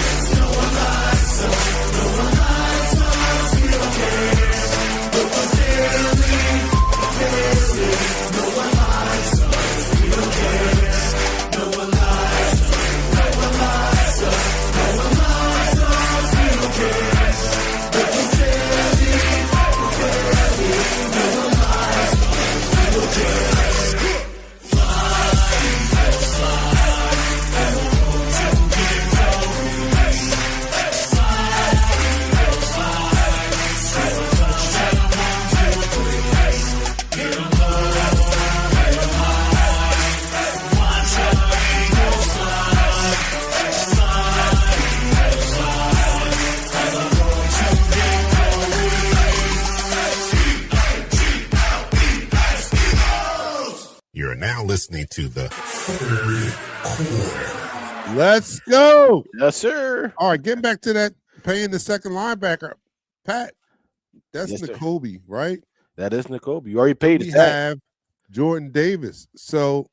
S4: listening to the Third Quarter.
S2: Let's go.
S3: Yes, sir.
S2: All right, getting back to that paying the second linebacker. Pat, that's
S3: Yes, sir.
S2: N'Kobe, right?
S3: That is Nicole. You already paid
S2: We
S3: his tag.
S2: have Jordan Davis. So,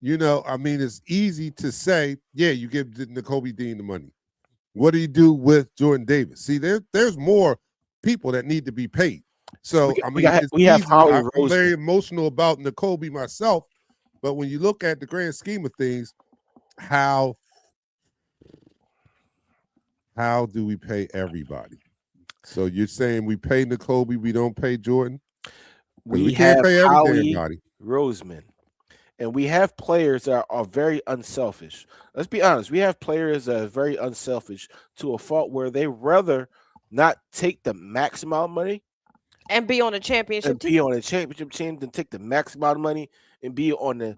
S2: I mean, it's easy to say, yeah, you give N'Kobe Dean the money. What do you do with Jordan Davis? See, there's more people that need to be paid. So,
S3: we have Howie
S2: I'm
S3: Roseman.
S2: very emotional about N'Kobe myself, but when you look at the grand scheme of things, how do we pay everybody? So you're saying we pay N'Kobe, we don't pay Jordan?
S3: We
S2: can't
S3: have
S2: pay
S3: Howie
S2: everybody.
S3: Roseman, and we have players that are very unselfish. Let's be honest. We have players that are very unselfish to a fault where they rather not take the max amount of money
S5: And be on a championship
S3: and
S5: team.
S3: be on a championship team than take the max amount of money and be on the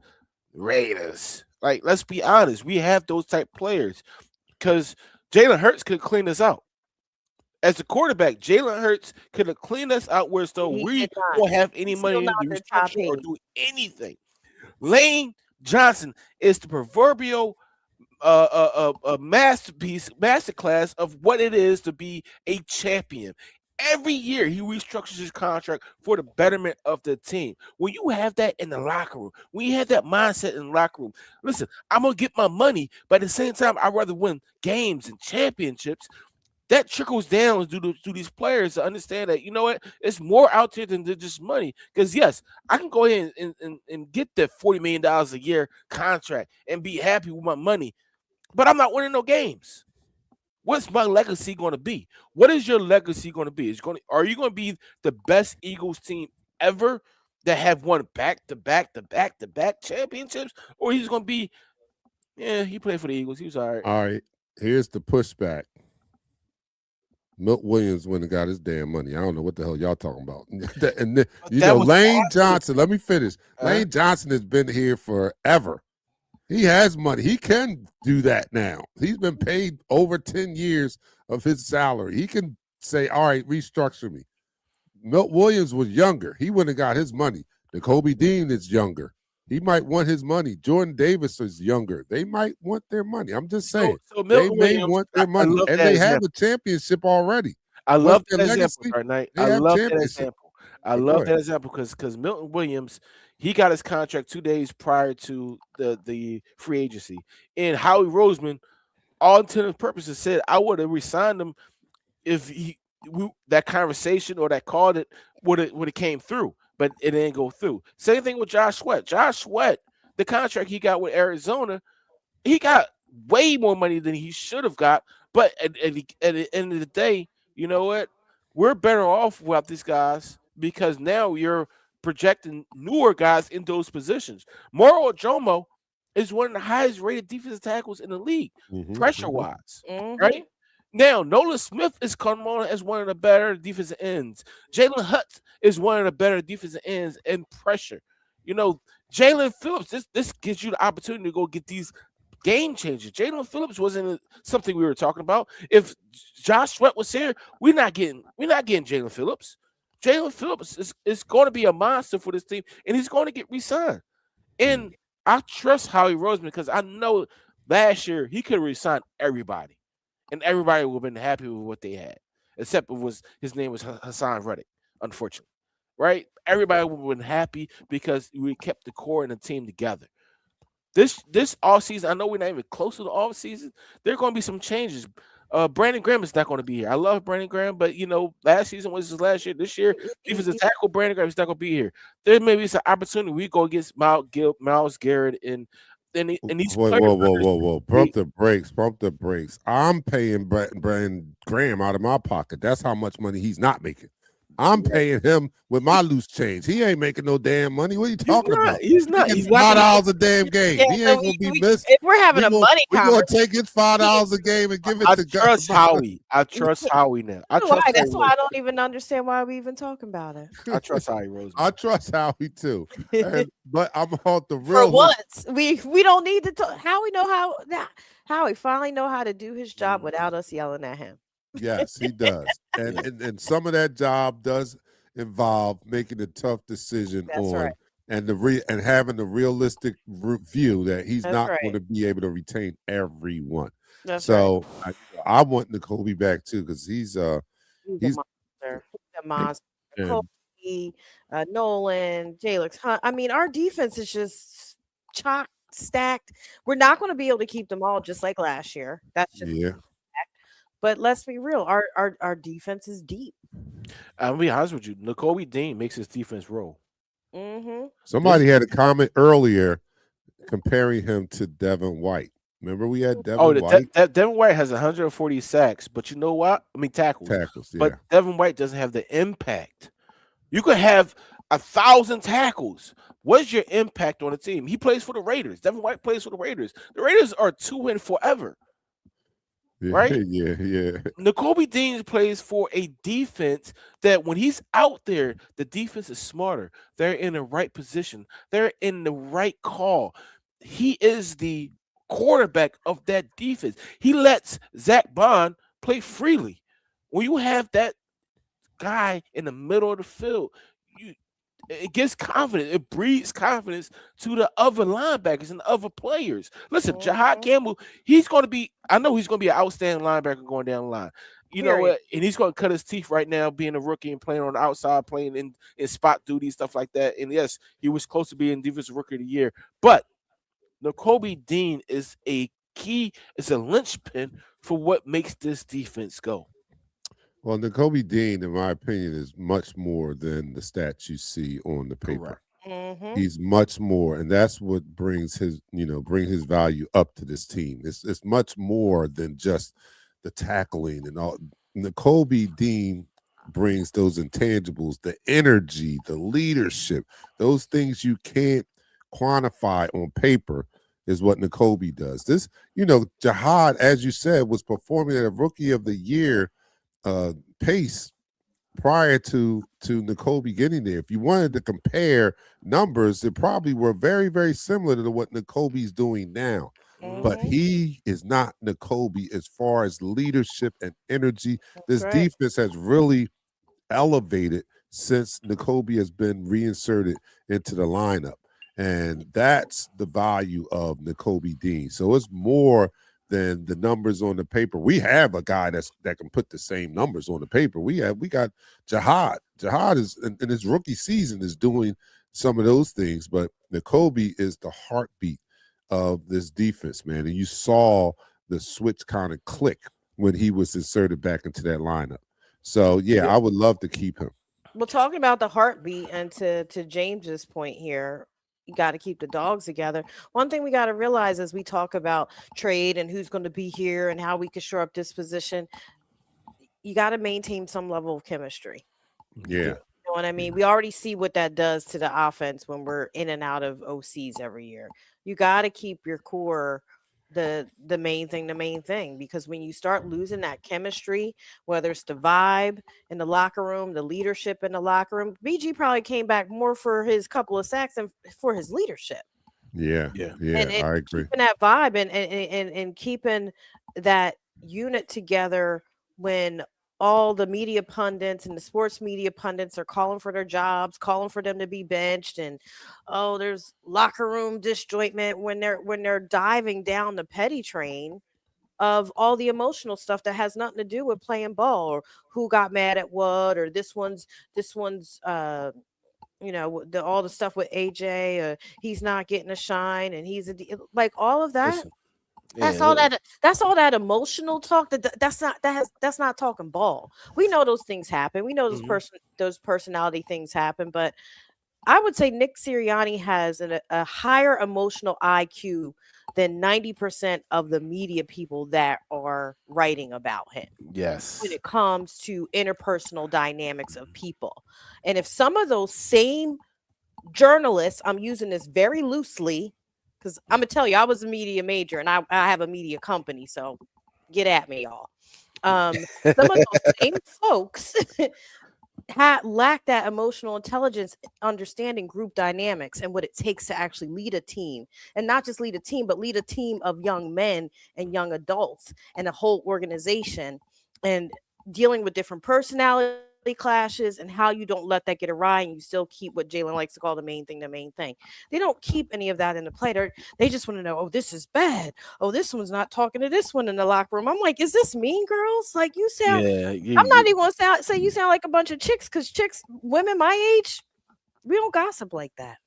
S3: Raiders. Like, let's be honest. We have those type players because Jalen Hurts could clean us out. As a quarterback, Jalen Hurts could have cleaned us out where so
S5: He
S3: we
S5: did not.
S3: won't have any
S5: He's
S3: money
S5: still
S3: to
S5: not the top
S3: restructure or
S5: paid.
S3: do anything. Lane Johnson is the proverbial a masterclass of what it is to be a champion. Every year he restructures his contract for the betterment of the team. When you have that in the locker room, when you have that mindset in the locker room, listen, I'm gonna get my money, but at the same time, I'd rather win games and championships. That trickles down to these players to understand that, you know what, it's more out there than just money. Because yes, I can go ahead and get that $40 million a year contract and be happy with my money, but I'm not winning no games. What's my legacy going to be? What is your legacy going to be? Are you going to be the best Eagles team ever that have won back-to-back championships? Or he's going to be, yeah, he played for the Eagles. He was all right.
S2: All right, here's the pushback. Milt Williams went and got his damn money. I don't know what the hell y'all talking about. And then, Lane Johnson, let me finish. Lane Johnson has been here forever. He has money. He can do that now. He's been paid over 10 years of his salary. He can say, all right, restructure me. Milt Williams was younger. He went and got his money. N'Kobe Dean is younger. He might want his money. Jordan Davis is younger. They might want their money. I'm just saying.
S3: So
S2: they may want their money. And they have a championship already.
S3: I love that example, DarkKnight. I love that example. I love that example because Milton Williams, he got his contract 2 days prior to the free agency. And Howie Roseman, all intents and purposes, said I would have re-signed him if that conversation or that call that would have came through, but it didn't go through. Same thing with Josh Sweat. Josh Sweat, the contract he got with Arizona, he got way more money than he should have got. But at the end of the day, you know what? We're better off without these guys because now you're projecting newer guys in those positions. Moro Ojomo is one of the highest rated defensive tackles in the league, pressure-wise, right? Now, Nolan Smith is coming on as one of the better defensive ends. Jalen Hurts is one of the better defensive ends in pressure. You know, Jalen Phillips, this gives you the opportunity to go get these game changers. Jalen Phillips wasn't something we were talking about. If Josh Sweat was here, we're not getting Jalen Phillips. Jalen Phillips is going to be a monster for this team, and he's going to get re-signed. And I trust Howie Roseman because I know last year he could have re-signed everybody, and everybody would have been happy with what they had, except his name was Hassan Reddick, unfortunately. Right? Everybody would have been happy because we kept the core and the team together. This off season, I know we're not even close to the off season. There are going to be some changes. Brandon Graham is not going to be here. I love Brandon Graham, but last season was his last year. This year, defensive tackle Brandon Graham is not going to be here. There may be some opportunity we go against Myles Garrett and these players.
S2: Whoa. Pump the brakes. I'm paying Brandon Graham out of my pocket. That's how much money he's not making. I'm paying him with my loose change. He ain't making no damn money. What are you talking about?
S3: He's not.
S2: He's $5 a damn game.
S5: Yeah,
S2: he ain't gonna be missed.
S5: If we're having a money
S2: we're
S5: conversation,
S2: gonna take his $5 a game and give it to
S3: trust Howie. I trust Howie now.
S5: That's why I don't even understand why we even talking about it.
S3: I trust Howie Roseman.
S2: I trust Howie too. But I'm on the real.
S5: For once, we don't need to talk. Howie finally know how to do his job without us yelling at him.
S2: Yes, he does. And some of that job does involve making a tough decision and and having the realistic view that he's
S5: That's
S2: not going
S5: right.
S2: to be able to retain everyone.
S5: That's right.
S2: So I want N'Kobe back too because
S5: He's a
S2: he's
S5: monster. He's a monster.
S2: and
S5: Kobe, Nolan, Jalen Hunt. I mean, our defense is just chock stacked. We're not going to be able to keep them all just like last year. That's just
S2: yeah.
S5: but let's be real. Our defense is deep.
S3: I'm gonna be honest with you. N'Kobe Dean makes his defense roll.
S5: Mm-hmm.
S3: This
S2: Somebody had a comment earlier comparing him to Devin White. Remember we had
S3: Oh,
S2: Devin White
S3: Devin White has 140 sacks, but you know what? I mean tackles.
S2: tackles.
S3: But
S2: Yeah,
S3: Devin White doesn't have the impact. You could have 1,000 tackles. What's your impact on the team? He plays for the Raiders. Devin White plays for the Raiders. The Raiders are 2-win forever,
S2: yeah,
S3: right?
S2: yeah.
S3: N'Kobe Dean plays for a defense that when he's out there, the defense is smarter. They're in the right position. They're in the right call. He is the quarterback of that defense. He lets Zach Bond play freely. When you have that guy in the middle of the field, you it gives confidence. It breeds confidence to the other linebackers and the other players. Listen, Jahad Campbell, he's going to be. I know he's going to be an outstanding linebacker going down the line. You know
S5: Period.
S3: what? And he's going to cut his teeth right now, being a rookie and playing on the outside, playing in spot duty, stuff like that. And yes, he was close to being defensive rookie of the year. But N'Kobe Dean is a key, is a linchpin for what makes this defense go.
S2: Well, N'Kobe Dean, in my opinion, is much more than the stats you see on the paper.
S3: Correct.
S5: Mm-hmm.
S2: He's much more, and that's what brings his value up to this team. It's much more than just the tackling and all. N'Kobe Dean brings those intangibles, the energy, the leadership, those things you can't quantify on paper is what N'Kobe does. Jihad, as you said, was performing at a rookie of the year pace prior to N'Kobe getting there. If you wanted to compare numbers, they probably were very, very similar to what N'Kobe's doing now. But
S5: Mm-hmm.
S2: he is not N'Kobe as far as leadership and energy. This
S5: That's right.
S2: defense has really elevated since N'Kobe has been reinserted into the lineup. And that's the value of N'Kobe Dean. So it's more than the numbers on the paper. We have a guy that can put the same numbers on the paper. We got Jihad. Jihad is in his rookie season is doing some of those things, but N'Kobe is the heartbeat of this defense, man. And you saw the switch kind of click when he was inserted back into that lineup. So yeah, I would love to keep him.
S5: Well, talking about the heartbeat, and to James's point here, you got to keep the dogs together. One thing we got to realize as we talk about trade and who's going to be here and how we can shore up this position, you got to maintain some level of chemistry.
S2: Yeah.
S5: You know what I mean? We already see what that does to the offense when we're in and out of OCs every year. You got to keep your core the main thing, because when you start losing that chemistry, whether it's the vibe in the locker room, the leadership in the locker room, BG probably came back more for his couple of sacks than for his leadership.
S2: Yeah.
S5: And
S2: I agree.
S5: keeping that vibe and keeping that unit together when all the media pundits and the sports media pundits are calling for their jobs, calling for them to be benched, and there's locker room disjointment when they're diving down the petty train of all the emotional stuff that has nothing to do with playing ball, or who got mad at what, or this one's all the stuff with AJ, he's not getting a shine and like all of that.
S3: Listen,
S5: That's
S3: yeah,
S5: all that. That's all that emotional talk. That's not talking ball. We know those things happen. We know those personality things happen. But I would say Nick Sirianni has a higher emotional IQ than 90% of the media people that are writing about him when
S3: yes.
S5: it comes to interpersonal dynamics of people. And if some of those same journalists, I'm using this very loosely, because I'm gonna tell you, I was a media major and I have a media company, so get at me, y'all. Some of those same folks lack that emotional intelligence, understanding group dynamics and what it takes to actually lead a team, and not just lead a team, but lead a team of young men and young adults and a whole organization, and dealing with different personalities, clashes and how you don't let that get awry and you still keep what Jalen likes to call the main thing. They don't keep any of that in the play. They just want to know, oh, this is bad. Oh, this one's not talking to this one in the locker room. I'm like, is this Mean Girls? Like, you sound, I'm not even going to say you sound like a bunch of chicks, because women my age, we don't gossip like that.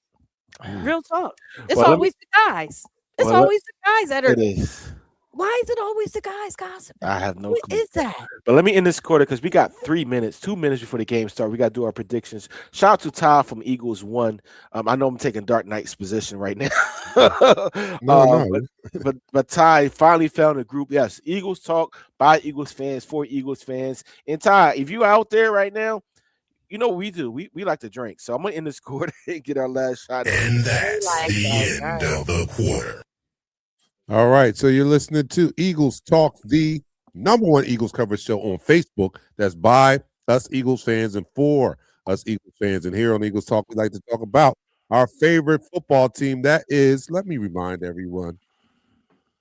S5: Real talk. It's always the guys. It's always the guys that are.
S3: It is.
S5: Why is it always the guys gossiping?
S3: I have no
S5: What
S3: clue.
S5: is that?
S3: But let me end this quarter because we got 3 minutes, 2 minutes before the game starts. We got to do our predictions. Shout out to Ty from Eagles 1. I know I'm taking Dark Knight's position right now.
S2: No.
S3: But Ty finally found a group. Yes, Eagles talk by Eagles fans for Eagles fans. And Ty, if you out there right now, you know what we do. We like to drink. So I'm going to end this quarter and get our last shot.
S1: And that's the end of the quarter.
S2: All right, so you're listening to Eagles Talk, the #1 Eagles coverage show on Facebook. That's by us Eagles fans and for us Eagles fans. And here on Eagles Talk, we like to talk about our favorite football team. That is, let me remind everyone,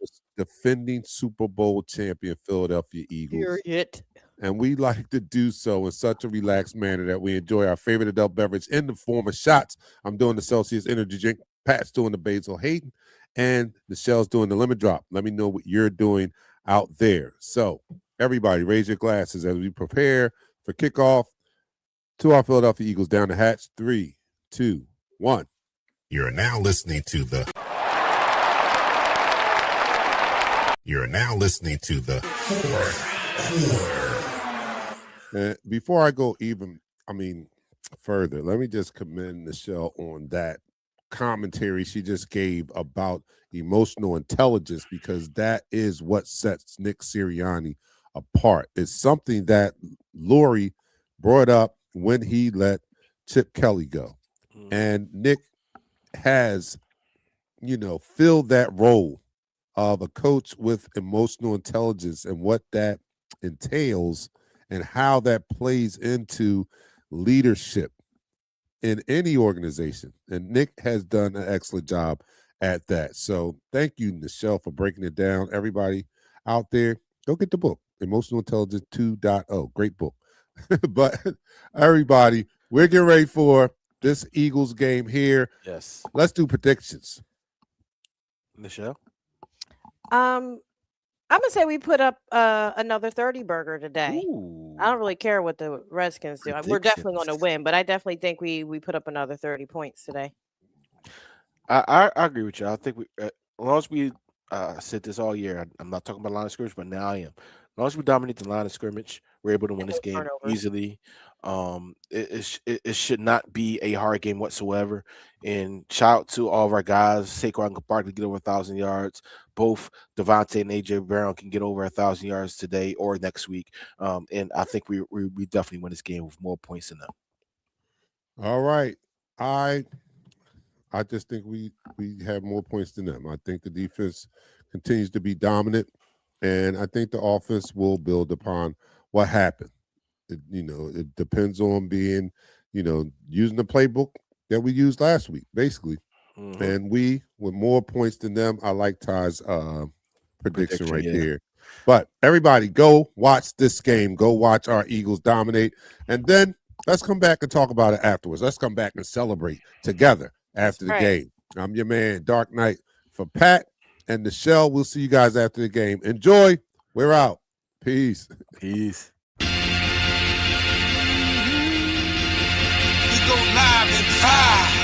S2: the defending Super Bowl champion Philadelphia Eagles.
S5: Period.
S2: And we like to do so in such a relaxed manner that we enjoy our favorite adult beverage in the form of shots. I'm doing the Celsius Energy Drink. Pat's doing the Basil Hayden. And Nichelle's doing the lemon drop. Let me know what you're doing out there. So, everybody, raise your glasses as we prepare for kickoff to our Philadelphia Eagles down the hatch. 3, 2, 1.
S1: You're now listening to the fourth quarter.
S2: And before I go further, let me just commend Nichelle on that commentary she just gave about emotional intelligence, because that is what sets Nick Sirianni apart. It's something that Lurie brought up when he let Chip Kelly go. And Nick has, filled that role of a coach with emotional intelligence and what that entails and how that plays into leadership in any organization. And Nick has done an excellent job at that. So thank you, Nichelle, for breaking it down. Everybody out there, go get the book, Emotional Intelligence 2.0. Great book. But everybody, we're getting ready for this Eagles game here.
S3: Yes.
S2: Let's do predictions.
S3: Nichelle?
S5: I'm gonna say we put up another 30 burger today.
S3: Ooh.
S5: I don't really care what the Redskins do. We're definitely going to win, but I definitely think we put up another 30 points today.
S3: I agree with you. I think as long as we said this all year, I'm not talking about line of scrimmage, but now I am. As long as we dominate the line of scrimmage, we're able to win this game easily. It should not be a hard game whatsoever. And shout out to all of our guys. Saquon and Barkley get over 1,000 yards. Both Devontae and AJ Brown can get over 1,000 yards today or next week. And I think we definitely win this game with more points than them.
S2: All right. I just think we have more points than them. I think the defense continues to be dominant, and I think the offense will build upon what happened. It depends on being, using the playbook that we used last week, basically. Mm-hmm. And we, with more points than them, I like Ty's prediction right there. But everybody, go watch this game. Go watch our Eagles dominate. And then let's come back and talk about it afterwards. Let's come back and celebrate together after the game. I'm your man, DarkKnight, for Pat and Nichelle. We'll see you guys after the game. Enjoy. We're out. Peace.
S3: Peace.
S1: We go live in 5.